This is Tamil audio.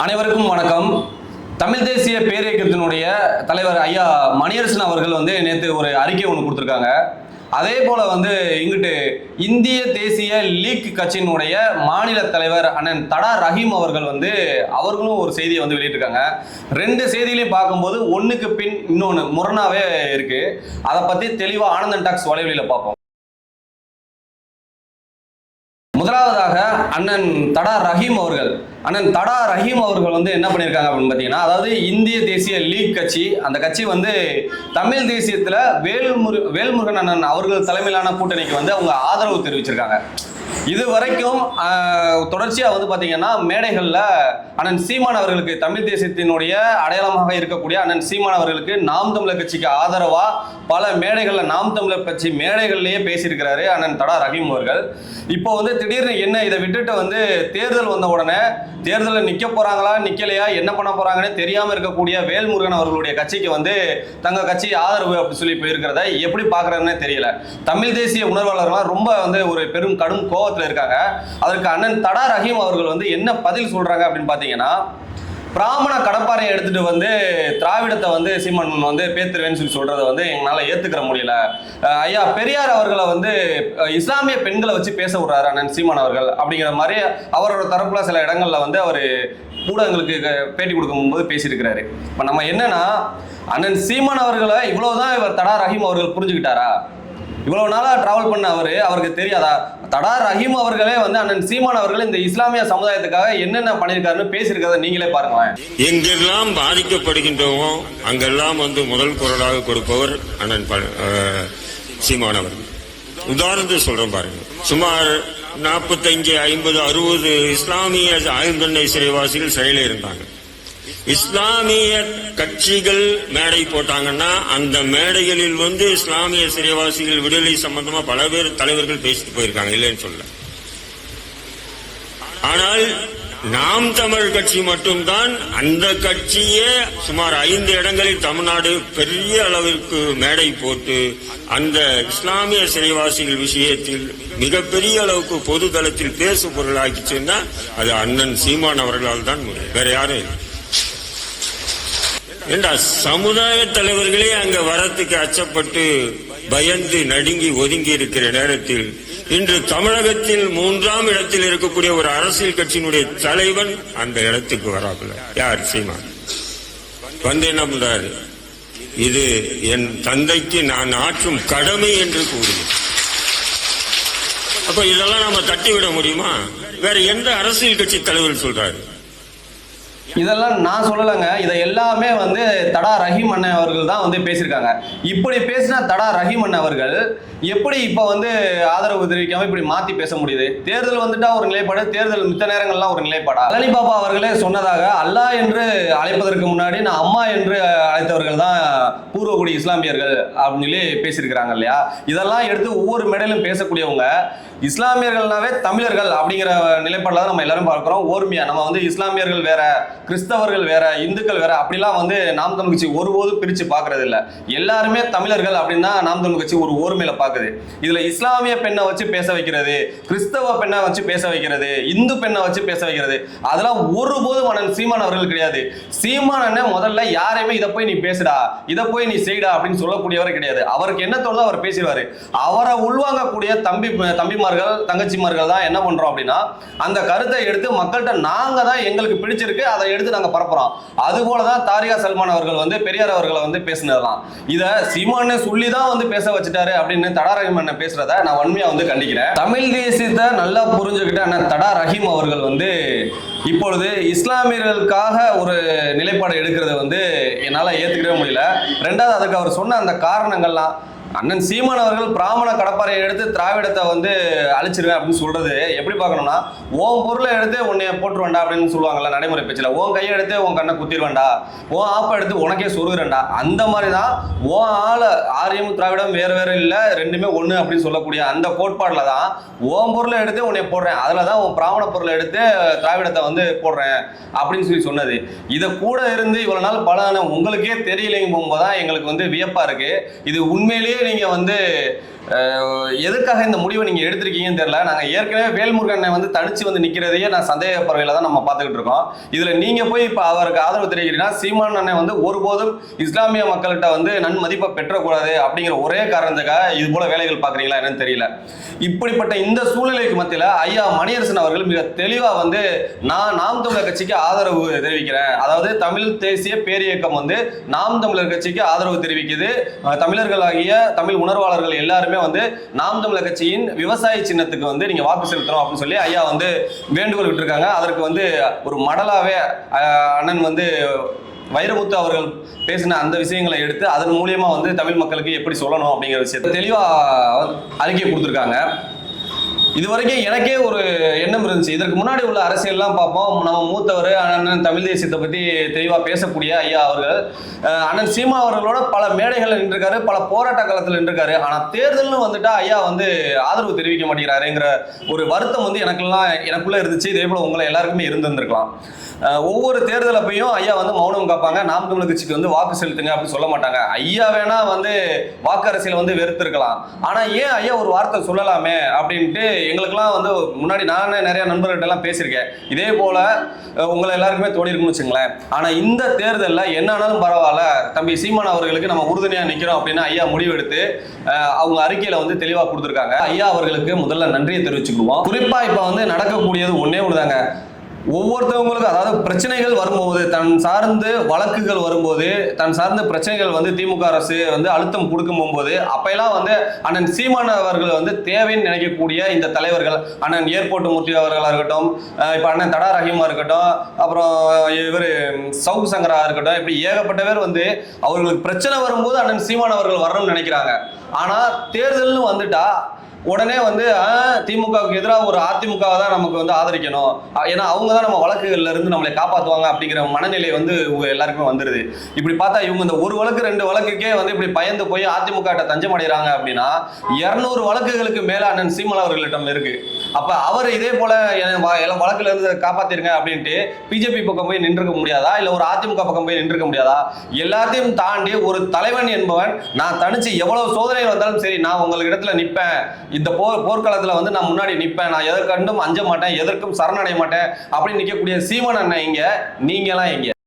அனைவருக்கும் வணக்கம். தமிழ் தேசிய பேரியக்கத்தினுடைய தலைவர் ஐயா மணியரசன் அவர்கள் நேற்று ஒரு அறிக்கை ஒன்று கொடுத்துருக்காங்க. அதே போல இங்கிட்டு இந்திய தேசிய லீக் கட்சியினுடைய மாநில தலைவர் அண்ணன் தடா ரஹீம் அவர்கள் அவர்களும் ஒரு செய்தியை வெளியிட்டிருக்காங்க. ரெண்டு செய்திகளையும் பார்க்கும்போது ஒன்றுக்கு பின் இன்னொன்று முரணாவே இருக்கு. அதை பற்றி தெளிவாக ஆனந்தன் டாக்ஸ் வலைவலியில் பார்ப்போம். முதலாவதாக அண்ணன் தடா ரஹீம் அவர்கள் என்ன பண்ணியிருக்காங்க அப்படின்னு பார்த்தீங்கன்னா, அதாவது இந்திய தேசிய லீக் கட்சி, அந்த கட்சி தமிழ் தேசியத்தில் வேல்முருகன் அண்ணன் அவர்கள் தலைமையிலான கூட்டணிக்கு அவங்க ஆதரவு தெரிவிச்சிருக்காங்க. இது வரைக்கும் தொடர்ச்சியாக பார்த்தீங்கன்னா மேடைகளில் அண்ணன் சீமான் அவர்களுக்கு, தமிழ் தேசியத்தினுடைய அடையாளமாக இருக்கக்கூடிய அண்ணன் சீமான் அவர்களுக்கு நாம் தமிழர் கட்சிக்கு ஆதரவாக பல மேடைகளில் நாம் தமிழர் கட்சி மேடைகள்லேயே பேசியிருக்கிறாரு அண்ணன் தடா ரஹீம் அவர்கள். இப்போ திடீர்னு என்ன இதை விட்டுட்டு தேர்தல் வந்த உடனே தேர்தலில் நிற்க போகிறாங்களா நிற்கலையா என்ன பண்ண போகிறாங்கன்னு தெரியாமல் இருக்கக்கூடிய வேல்முருகன் அவர்களுடைய கட்சிக்கு தங்கள் கட்சி ஆதரவு அப்படி சொல்லி போயிருக்கிறத எப்படி பார்க்குறதுன்னு தெரியல. தமிழ் தேசிய உணர்வாளர்கள்லாம் ரொம்ப ஒரு கடும் கோபத்தில் இருக்காங்க. அதற்கு அண்ணன் தடா ரஹீம் அவர்கள் என்ன பதில் சொல்றாங்க அப்படின்னு பார்த்தீங்கன்னா, பிராமண கடப்பாறையை எடுத்துட்டு திராவிடத்தை சீமான் பேத்துருவேன்னு சொல்லி சொல்றதை எங்களால் ஏத்துக்கிற முடியல. ஐயா பெரியார் அவர்களை இஸ்லாமிய பெண்களை வச்சு பேச விடுறாரு அண்ணன் சீமான் அவர்கள் அப்படிங்கிற மாதிரி அவரோட தரப்புல சில இடங்கள்ல அவர் ஊடகங்களுக்கு பேட்டி கொடுக்கும்போது பேசியிருக்கிறாரு. இப்போ நம்ம என்னன்னா, அண்ணன் சீமான் அவர்களை இவ்வளவுதான் இவர் தடா ரஹீம் அவர்கள் புரிஞ்சுக்கிட்டாரா? இவ்வளவு நாளா டிராவல் பண்ண அவருக்கு தெரியாதா? தடா ரஹீம் அவர்களே அண்ணன் சீமான் அவர்கள் இந்த இஸ்லாமிய சமுதாயத்துக்காக என்னென்ன பண்ணியிருக்காருன்னு பேசியிருக்கிறத நீங்களே பாருங்களேன். எங்கெல்லாம் பாதிக்கப்படுகின்றோமோ அங்கெல்லாம் முதல் குரலாக கொடுப்பவர் அண்ணன் சீமான் அவர்கள். உதாரணத்தை சொல்றேன் பாருங்க. சுமார் 45, 50, 60 இஸ்லாமிய ஆயுதண்டை சிறைவாசிகள் சிறையில் இருந்தாங்க. இஸ்லாமிய கட்சிகள் மேடை போட்டாங்கன்னா அந்த மேடைகளில் இஸ்லாமிய சிறைவாசிகள் விடுதலை சம்பந்தமா பல பேர் தலைவர்கள் பேசிட்டு போயிருக்காங்க, இல்லைன்னு சொல்ல. ஆனால் நாம் தமிழ் கட்சி மட்டும்தான், அந்த கட்சியே சுமார் 5 இடங்களில் தமிழ்நாடு பெரிய அளவிற்கு மேடை போட்டு அந்த இஸ்லாமிய சிறைவாசிகள் விஷயத்தில் மிகப்பெரிய அளவுக்கு பொது தளத்தில் பேசு பொருளாக்கிச்சுன்னா அது அண்ணன் சீமான் அவர்களால் தான் முடியும், வேற யாரும் இல்லை. சமுதாய தலைவர்களே அங்க வரத்துக்கு அச்சப்பட்டு பயந்து நடுங்கி ஒதுங்கி இருக்கிற நேரத்தில் இன்று தமிழகத்தில் 3ஆம் இடத்தில் இருக்கக்கூடிய ஒரு அரசியல் கட்சியினுடைய தலைவன் அந்த இடத்துக்கு வராப்புல. யார்? சீமான். என்ன பண்றாரு? இது என் தந்தைக்கு நான் ஆற்றும் கடமை என்று கூறுகிறேன். அப்ப இதெல்லாம் நாம தட்டிவிட முடியுமா? வேற எந்த அரசியல் கட்சி தலைவர் சொல்றாரு? இதெல்லாம் நான் சொல்லலைங்க. இதை எல்லாமே தடா ரஹீம் அண்ணன் அவர்கள் தான் பேசியிருக்காங்க. இப்படி பேசினா தடா ரஹீம் அண்ணன் அவர்கள் எப்படி இப்போ ஆதரவு தெரிவிக்காம இப்படி மாத்தி பேச முடியுது? தேர்தல் வந்துட்டா ஒரு நிலைப்பாடு, தேர்தல் மித்த நேரங்கள்லாம் ஒரு நிலைப்பாடா? அலனி பாப்பா அவர்களே சொன்னதாக, அல்லாஹ் என்று அழைப்பதற்கு முன்னாடி நான் அம்மா என்று அழைத்தவர்கள் தான் பூர்வகுடி இஸ்லாமியர்கள் அப்படின்னு சொல்லி பேசியிருக்கிறாங்க இல்லையா? இதெல்லாம் எடுத்து ஒவ்வொரு மேடையிலும் பேசக்கூடியவங்க இஸ்லாமியர்கள்னாவே தமிழர்கள் அப்படிங்கிற நிலைப்பாடுல தான் நம்ம எல்லாரும் பார்க்கிறோம். ஓர்மையா நம்ம இஸ்லாமியர்கள் வேற, கிறிஸ்தவர்கள் வேற, இந்துக்கள் வேற அப்படிலாம் நாம் தமிழ் கட்சி ஒருபோதும் பிரிச்சு பார்க்கறது இல்லை. எல்லாருமே தமிழர்கள் அப்படின்னா நாம் தமிழ் கட்சி ஒரு ஓர்மையில பார்க்குது. இதுல இஸ்லாமிய பெண்ணை வச்சு பேச வைக்கிறது, கிறிஸ்தவ பெண்ணை வச்சு பேச வைக்கிறது, இந்து பெண்ணை வச்சு பேச வைக்கிறது, அதெல்லாம் ஒருபோதும் அண்ணன் சீமான் அவர்கள் கிடையாது. சீமான் அண்ணன் முதல்ல யாரையுமே இதை போய் நீ பேசுடா, இதை போய் நீ செய்டா அப்படின்னு சொல்லக்கூடியவர் கிடையாது. அவருக்கு என்ன தோணுதோ அவர் பேசிடுவாரு. அவரை உள்வாங்கக்கூடிய தம்பிமார்கள் தங்கச்சிமார்கள் தான் என்ன பண்றோம் அப்படின்னா, அந்த கருத்தை எடுத்து மக்கள்கிட்ட நாங்க தான் எங்களுக்கு பிடிச்சிருக்கு அதை எடுத்து நாங்க பரப்புறோம். அது போலதான் தாரிகா சல்மான் அவர்கள் பெரியார் அவர்களை பேசினதுதான். இத சீமானே சொல்லி தான் பேச வச்சுட்டாரு அப்படின்னு தடா ரஹீம் அண்ணன் பேசுறத நான் வன்மையா கண்டிக்கிறேன். தமிழ் தேசியத்தை நல்லா புரிஞ்சுக்கிட்ட அண்ணன் தடா ரஹீம் அவர்கள் இப்பொழுது இஸ்லாமியர்களுக்காக ஒரு நிலைப்பாடு எடுக்கிறது என்னால ஏத்துக்கவே முடியல. ரெண்டாவது, அதுக்கு அவர் சொன்ன அந்த காரணங்கள்லாம், அண்ணன் சீமான் அவர்கள் பிராமண கடப்பாறையை எடுத்து திராவிடத்தை அழிச்சிருவேன் அப்படின்னு சொல்றது எப்படி பார்க்கணும்னா, உன் பொருளை எடுத்து உன்னைய போட்டுருவேண்டா அப்படின்னு சொல்லுவாங்கல்ல நடைமுறை பேச்சில். உன் கையை எடுத்து உன் கண்ணை குத்திடுவேண்டா, உன் ஆப்பை எடுத்து உனக்கே சொருகிறேன்டா. அந்த மாதிரி தான் உன் ஆளை ஆரியம் திராவிடம் வேறு வேறு இல்லை, ரெண்டுமே ஒன்று அப்படின்னு சொல்லக்கூடிய அந்த கோட்பாடில் தான் உன் பொருளை எடுத்து உன்னைய போடுறேன், அதில் தான் உன் பிராமண பொருளை எடுத்து திராவிடத்தை போடுறேன் அப்படின்னு சொல்லி சொன்னது. இதை கூட இருந்து இவ்வளோ நாள் பல உங்களுக்கே தெரியலைங்க போகும்போது தான் எங்களுக்கு வியப்பாக இருக்கு. இது உண்மையிலேயே நீங்க வந்து எதுக்காக இந்த முடிவை நீங்க எடுத்திருக்கீங்கன்னு தெரியல. நாங்க ஏற்கனவே வேல்முருகனை வந்து தனிச்சு வந்து நிக்கிறதையே நான் சந்தேக பறவையில தான் நம்ம பார்த்துக்கிட்டு இருக்கோம். இதுல நீங்க போய் இப்ப அவருக்கு ஆதரவு தெரிவிக்கிறீங்கன்னா சீமான் அண்ணன் வந்து ஒருபோதும் இஸ்லாமிய மக்கள்கிட்ட வந்து நன்மதிப்பை பெற்றக்கூடாது அப்படிங்கிற ஒரே காரணத்துக்காக இது போல வேலைகள் பாக்குறீங்களா என்னன்னு தெரியல. இப்படிப்பட்ட இந்த சூழ்நிலைக்கு மத்தியில ஐயா மணியரசன் அவர்கள் மிக தெளிவா வந்து நாம் தமிழர் கட்சிக்கு ஆதரவு தெரிவிக்கிறேன். அதாவது தமிழ் தேசிய பேரியக்கம் வந்து நாம் தமிழர் கட்சிக்கு ஆதரவு தெரிவிக்குது. தமிழர்களாகிய தமிழ் உணர்வாளர்கள் எல்லாருமே வந்து நாம் தமிழர் கட்சியின் விவசாய சின்னத்துக்கு வந்து நீங்க வாக்கு செலுத்தணும் அப்படின்னு சொல்லி ஐயா வந்து வேண்டுகோள் விட்டுருக்காங்க. அதற்கு வந்து ஒரு மடலாவே அண்ணன் வந்து வைரமுத்து அவர்கள் பேசின அந்த விஷயங்களை எடுத்து அதன் மூலியமா வந்து தமிழ் மக்களுக்கு எப்படி சொல்லணும் அப்படிங்கிற விஷயத்தை தெளிவா அறிக்கை கொடுத்துருக்காங்க. இதுவரைக்கும் எனக்கே ஒரு எண்ணம் இருந்துச்சு. இதற்கு முன்னாடி உள்ள அரசியல்லாம் பார்ப்போம், நம்ம மூத்தவர் அண்ணன் தமிழ் தேசியத்தை பற்றி தெளிவாக பேசக்கூடிய ஐயா அவர்கள் அண்ணன் சீமா அவர்களோட பல மேடைகளில் நின்றுருக்காரு, பல போராட்ட காலத்தில் நின்றுருக்காரு. ஆனால் தேர்தல்னு வந்துட்டா ஐயா வந்து ஆதரவு தெரிவிக்க மாட்டேங்கிறாருங்கிற ஒரு வருத்தம் வந்து எனக்குள்ள இருந்துச்சு. இதே போல உங்களை எல்லாருக்குமே இருந்திருந்திருக்கலாம். ஒவ்வொரு தேர்தல் அப்பையும் ஐயா வந்து மௌனம் காப்பாங்க. நாம் தமிழர் கட்சிக்கு வந்து வாக்கு செலுத்துங்க அப்படின்னு சொல்ல மாட்டாங்க. ஐயா வேணா வந்து வாக்கு அரசியல் வந்து வெறுத்திருக்கலாம், ஆனா ஏன் ஐயா ஒரு வார்த்தை சொல்லலாமே அப்படின்ட்டு எங்களுக்கெல்லாம் வந்து முன்னாடி நானே நிறைய நண்பர்கள்ட்ட எல்லாம் பேசியிருக்கேன். இதே போல உங்களை எல்லாருக்குமே தோடி இருக்குன்னு வச்சுங்களேன். ஆனா இந்த தேர்தலில் என்ன ஆனாலும் பரவாயில்ல, தம்பி சீமான் அவர்களுக்கு நம்ம உறுதுணையா நிக்கிறோம் அப்படின்னு ஐயா முடிவெடுத்து அவங்க அறிக்கையில வந்து தெளிவா கொடுத்துருக்காங்க. ஐயா அவர்களுக்கு முதல்ல நன்றியை தெரிவிச்சுக்குவோம். குறிப்பா இப்ப வந்து நடக்கக்கூடியது ஒன்னே ஒண்ணுதாங்க. ஒவ்வொருத்தவங்களுக்கும் அதாவது பிரச்சனைகள் வரும்போது, தன் சார்ந்து வழக்குகள் வரும்போது, தன் சார்ந்த பிரச்சனைகள் வந்து திமுக அரசு வந்து அழுத்தம் கொடுக்கும் போகும்போது அப்பெல்லாம் வந்து அண்ணன் சீமான் அவர்கள் வந்து தேவைன்னு நினைக்கக்கூடிய இந்த தலைவர்கள், அண்ணன் ஏர்போர்ட் மூர்த்தி அவர்களாக இருக்கட்டும், இப்போ அண்ணன் தடா ரஹீமா இருக்கட்டும், அப்புறம் இவர் சவுக் சங்கரா இருக்கட்டும், இப்படி ஏகப்பட்ட பேர் வந்து அவர்களுக்கு பிரச்சனை வரும்போது அண்ணன் சீமான் அவர்கள் வரணும்னு நினைக்கிறாங்க. ஆனால் தேர்தல்னு வந்துட்டா உடனே வந்து திமுகவுக்கு எதிராக ஒரு அதிமுக தான் நமக்கு வந்து ஆதரிக்கணும், ஏன்னா அவங்க தான் நம்ம வழக்குகள்ல இருந்து நம்மளை காப்பாற்றுவாங்க அப்படிங்கிற மனநிலை வந்து எல்லாருக்குமே வந்துருது. இப்படி பார்த்தா இவங்க இந்த ஒரு வழக்கு 2 வழக்குக்கே வந்து இப்படி பயந்து போய் அதிமுக தஞ்சம் அடைகிறாங்க அப்படின்னா 200 வழக்குகளுக்கு மேல அண்ணன் சீமான் அவர்களிடம் இருக்கு. அப்ப அவர் இதே போல வழக்குல இருந்து காப்பாத்திருங்க அப்படின்ட்டு பிஜேபி பக்கம் போய் நின்றுக்க முடியாதா, இல்ல ஒரு அதிமுக பக்கம் போய் நின்றுக்க முடியாதா? எல்லாத்தையும் தாண்டி ஒரு தலைவன் என்பவன் நான் தனிச்சு எவ்வளவு சோதனை வந்தாலும் சரி நான் உங்களுக்கு இடத்துல நிற்பேன், இந்த போர்க்களத்துல வந்து நான் முன்னாடி நிற்பேன், நான் எதற்கண்டும் அஞ்ச மாட்டேன், எதற்கும் சரணடைய மாட்டேன் அப்படின்னு நிற்கக்கூடிய சீமான் அண்ணன் இங்க, நீங்க எல்லாம் இங்க